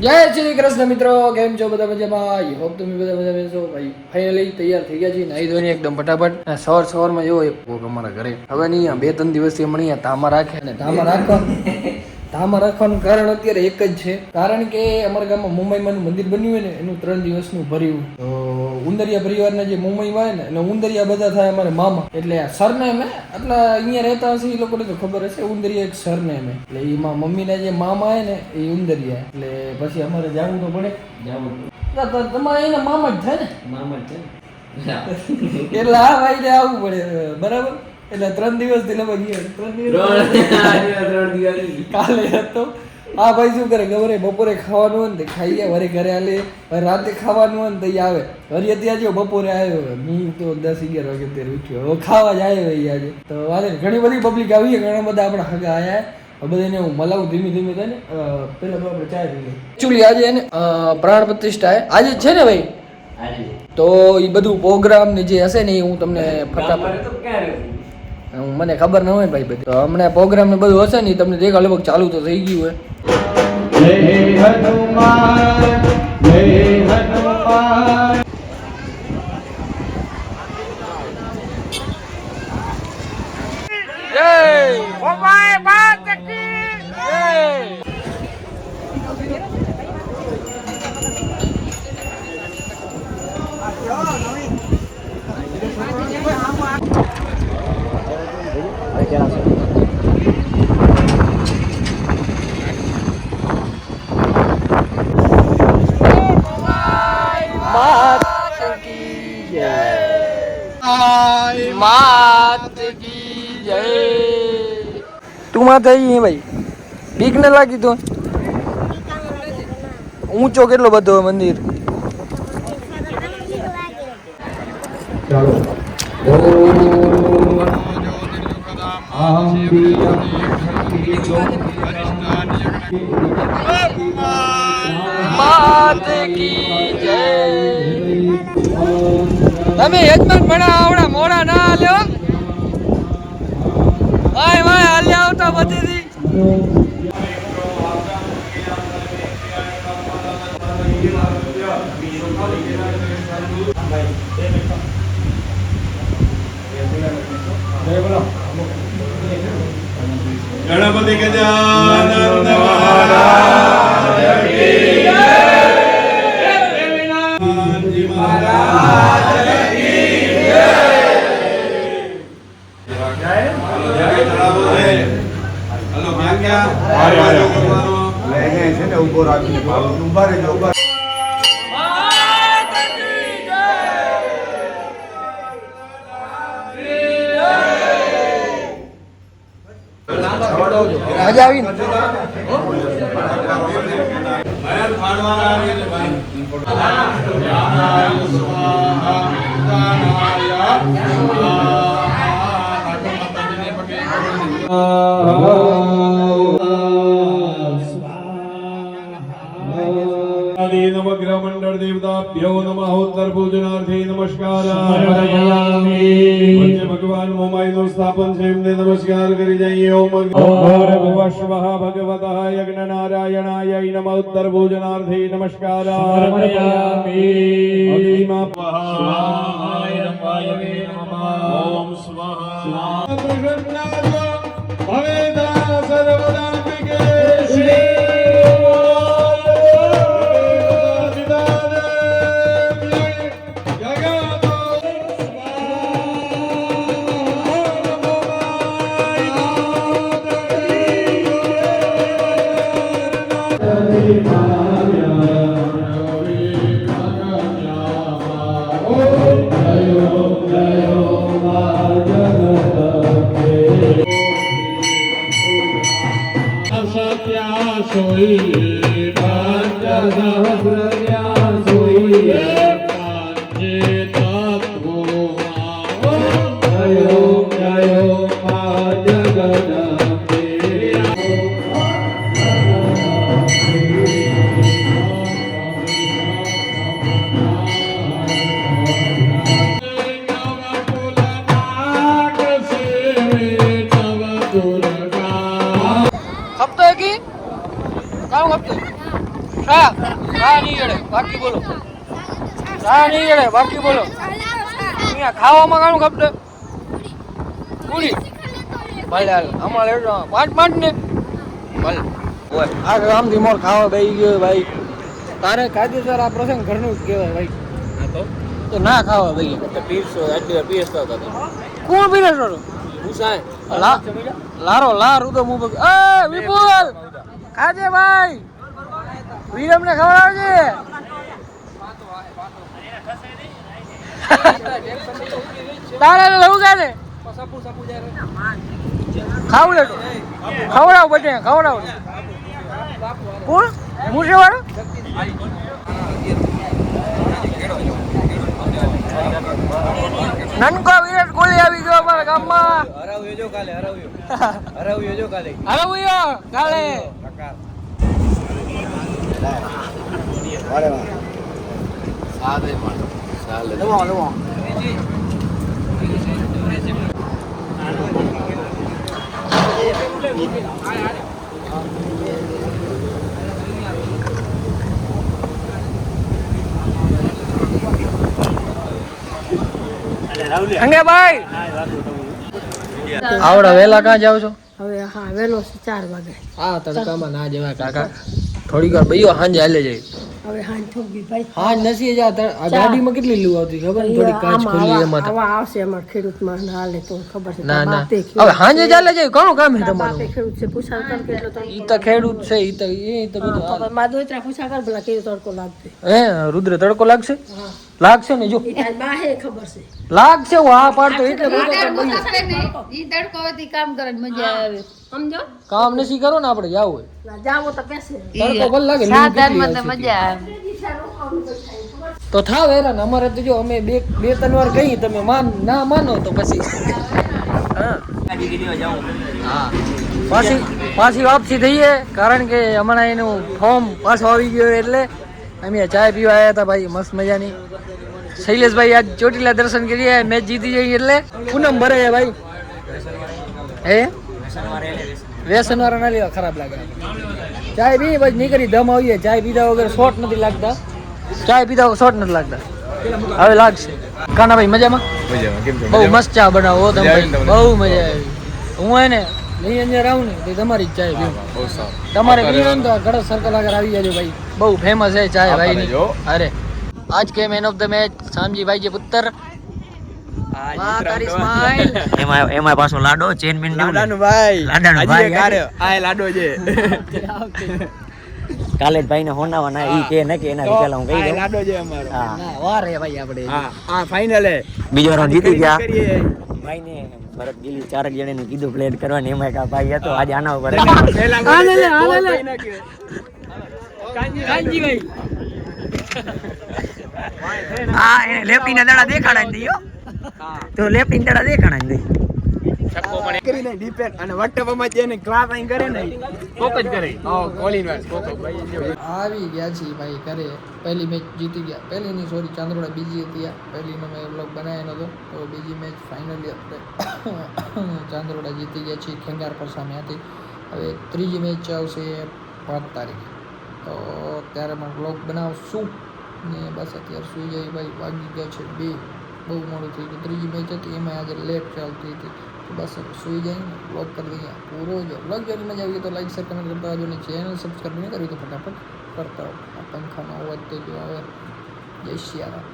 જય શ્રી કૃષ્ણ મિત્રો, કેમ છો બધા મજામાં? આઈ હોપ તમે બધા મજામાં છો. ભાઈ ફાઇનલી તૈયાર થઈ ગયા છે, નાઈ ધોઈને એકદમ ફટાફટ. સવારમાં જેવો એક કોક અમારા ઘરે હવે નહીં, 2-3 દિવસથી હમણાં ધામા રાખે ને ધામા રાખવાનું કારણ અત્યારે એક જ છે. કારણ કે અમારા ગામમાં મુંબઈમાં મંદિર બન્યું હોય ને એનું 3 દિવસનું ભર્યું. તો ઉંદરિયા પરિવારના જે મુંબઈમાં હોય ને અને ઉંદરિયા બધા થાય અમારે મામા, એટલે સરનેમ એટલા અહીંયા રહેતા હશે એ લોકોને તો ખબર હશે. ઉંદરિયા એક સરનેમ એટલે એમાં મમ્મીના જે મામા હોય ને એ ઉંદરિયા, એટલે પછી અમારે જવું તો પડે. તમારે એના મામા જ થાય ને, મામા જ થાય એટલે આ ભાઈને આવવું પડે, બરાબર. એટલે 3 દિવસથી લગભગ 3 દિવસ કાલે હતો. હા ભાઈ શું કરે ખબર? બપોરે ખાવાનું હોય ને ખાઈએ, વરે ઘરે હાલે, રાતે ખાવાનું હોય ને તો આવે. વરી અત્યારે જો બપોરે આવ્યો, હું તો 10-11 વાગે ત્યારે ઉઠ્યો, હવે ખાવા જ આવ્યો આજે. તો આજે ઘણી બધી પબ્લિક આવી, ઘણા બધા આપણા હગા આવ્યા. બધાને હું મલાવું ધીમે ધીમે થાય ને. પેલા તો આપણે ચા પીએ. એકચ્યુઅલી આજે એને પ્રાણ પ્રતિષ્ઠા આજે છે ને ભાઈ, તો એ બધું પ્રોગ્રામ ને જે હશે ને એ હું તમને ફટાફટ, મને ખબર ન હોય ભાઈ બધી. તો હમણાં પ્રોગ્રામ ને બધું હશે ને તમને દેખા લગભગ ચાલુ તો થઈ ગયું હોય. જય હનુમાન, જય હનુમાન. જય ઓમાય માત કી જય. તું માં થઈ ભાઈ, બીક ન લાગી? તું ઊંચો કેટલો બધો મંદિર. તમે યજમાન ભણા આવડા મોડા ના હાલ્યો, ભાઈ ભાઈ હાલ્યા આવતા બધી. ગણપતિ ગજાનંદ મહારાજ કી જય. દેવનાથજી મહારાજ કી જય. હલો છે ને ઉભો રાખીને ઉભા રહેજો. મજા આવી ને? નવગ્રહ મંડળ દેવતાભ્યો નમઃ. ઉત્તર પૂજનાર્થે નમસ્કાર. ભગવાન મોમાઈ નું સ્થાપન છે, એમને નમસ્કાર કરી જઈએ. ઓમ ભૂર્ભુવઃ સ્વઃ ભગવતઃ યજ્ઞ નારાયણાય નમઃ. ઉત્તર પૂજનાર્થે નમસ્કાર. ઓમ હપ્તો કી કામ હપ્તો જા નહીં જડે બાકી બોલો નહીં જડે બાકી બોલો અહીંયા ખાવામાં કાણું ખપતે પૂરી ભલે હાલ અમારે પાંચ ને ભલે આ ગામથી મોર ખાવા બેસી ગયો ભાઈ તારે કાયદેસર આ પ્રસંગ ઘરનું જ કહેવાય ભાઈ તો ના ખાવા ભાઈ પીરસો આટલી પીરસતા હતા કોણ પીરસો લારો લાર ઉદો મું એ વિપુલ ખાજે ભાઈ વિરમ ને ખવડાવજે તારે લઉં ગાને ખાવ લેતો ખવડાવ બટે ખવડાવ કોણ મુસે વાળો નનકો વિરાટ કોહલી આવી ગયો અમારા ગામમાં હરાવ્યો કાલે વારે વાહ સાદે માણ ચાલે લો અંગે ભાઈ આવડા વેલા ક્યાં જાવ છો હવે હા વેલો 4 વાગે હા તડકામાં ના જવાય કાકા થોડીક વાર બઈયો હાંજે હાલે જાય હવે હાંજ થઈ ગઈ ભાઈ હાંજ નથી જા આ ગાડીમાં કેટલી લૂ આવતી ખબર ને થોડી કાચ ખુલ્લી એમાં તો આવા આવશે અમાર ખેડૂતમાં હાલે તો ખબર છે ના ના હવે હાંજે ચાલે જાય કોનું કામ છે તમારું ખેડૂત છે પૂછા કર કેટલો તો ઈ તો ખેડૂત છે ઈ તો બધું માં દોઈત્રા પૂછા કર ભલા કેવો તડકો લાગશે હે રુદ્ર તડકો લાગશે લાગશે ને જો ઈ માં હે ખબર છે લાગશે હું આ પાડતો એટલે બધું ઈ તડકો વતી કામ કરે મજા આવે સમજો કામ નથી કરો ને આપણે જાવ હોય ના જાવો તો કેસે તડકો ભલ લાગે સાધારમાં તો મજા આવે તો થાવ હેરાન અમારે તો જો અમે બે ત્રણ વાર કહી તમે ના માનો તો પછી હા પાછી વાપસી થઈએ કારણ કે હમણાં એનું ફોર્મ પાછો આવી ગયો એટલે અમે ચાય પીવા આવ્યા હતા ભાઈ મસ્ત મજાની શૈલેષભાઈ આજ ચોટીલા દર્શન કરીએ મેચ જીતી જઈએ એટલે પૂનમ ભરે ભાઈ હે વ્યસન વાળા ના લેવા ખરાબ લાગે ચાય પી પછી નીકળી દમ આવીએ ચાય પીધા વગર શોર્ટ નથી લાગતા ચાય પીધા વગર શોર્ટ નથી લાગતા હવે લાગશે કાનાભાઈ મજામાં બહુ મસ્ત ચા બનાવો તમે બહુ મજા આવી હું એને નહીં અંદર આવું ને તો તમારી જ ચાય પીવું તમારે પીવું તો ગળત સર્કલ આગળ આવી જાજો ભાઈ બહુ ફેમસ છે ચાય ભાઈ અરે आज के man of the match Shyamji भाई के पुत्र એમાં પાછો લાડો ચેન બિન લાડાનો ભાઈ લાડો છે કાલે ભાઈ ને હોનાવાના ઈ કે ન કે એના પેલા હું કહી દઉં લાડો છે અમારો ના વાર હે ભાઈ આપણે હા ફાઇનલ હે બીજો રાઉન્ડ જીતી ગયા ભાઈ ને ભરત ગીલી 4 જણે કીધું પ્લેટ કરવાની એમાં કા ભાઈ હતો આજે આના ઉપર કાંજી ભાઈ હા એને લેફ્ટી ના દડા દેખાડા દઈયો તો લેફ્ટી દડા દેખાડા દઈ સબકો પણ કરીને ડિપેન્ડ અને વટવામાં જેને ક્લાસ આઈ કરે ને કોક જ કરે કોલિન વાસ કોક ભાઈ આવી ગયા છે ભાઈ કરે પહેલી મેચ જીતી ગયા પહેલી ની સોરી ચાંદરોડા બીજી હતી પહેલી નો મેં વ્લોગ બનાવ્યો નતો તો બીજી મેચ ફાઇનલી આપણે ચાંદરોડા જીતી ગયા છે ખેંગારપર સામે હતી હવે ત્રીજી મેચ આવશે 5 તારીખ તો ત્યારે પણ વ્લોગ બનાવશું ને બસ અત્યારે સુઈ જાય ભાઈ વાગી ગયા છે 2 બહુ મોડું થઈ ગયું ત્રીજી મેચ હતી એમાં આજે લેટ ચાલતી હતી તો બસ સુઈ જાય ને વ્લોગ કરી દઈએ પૂરો જો વ્લોગ જોઈને મજા આવી તો લાઈક શેર કમેન્ટ કરતા આવજો ને ચેનલ સબસ્ક્રાઈબ નહીં કરી તો ફટાફટ કરતા આવો આ પંખાનો અવાજ તો જો હવે જય શ્રી રામ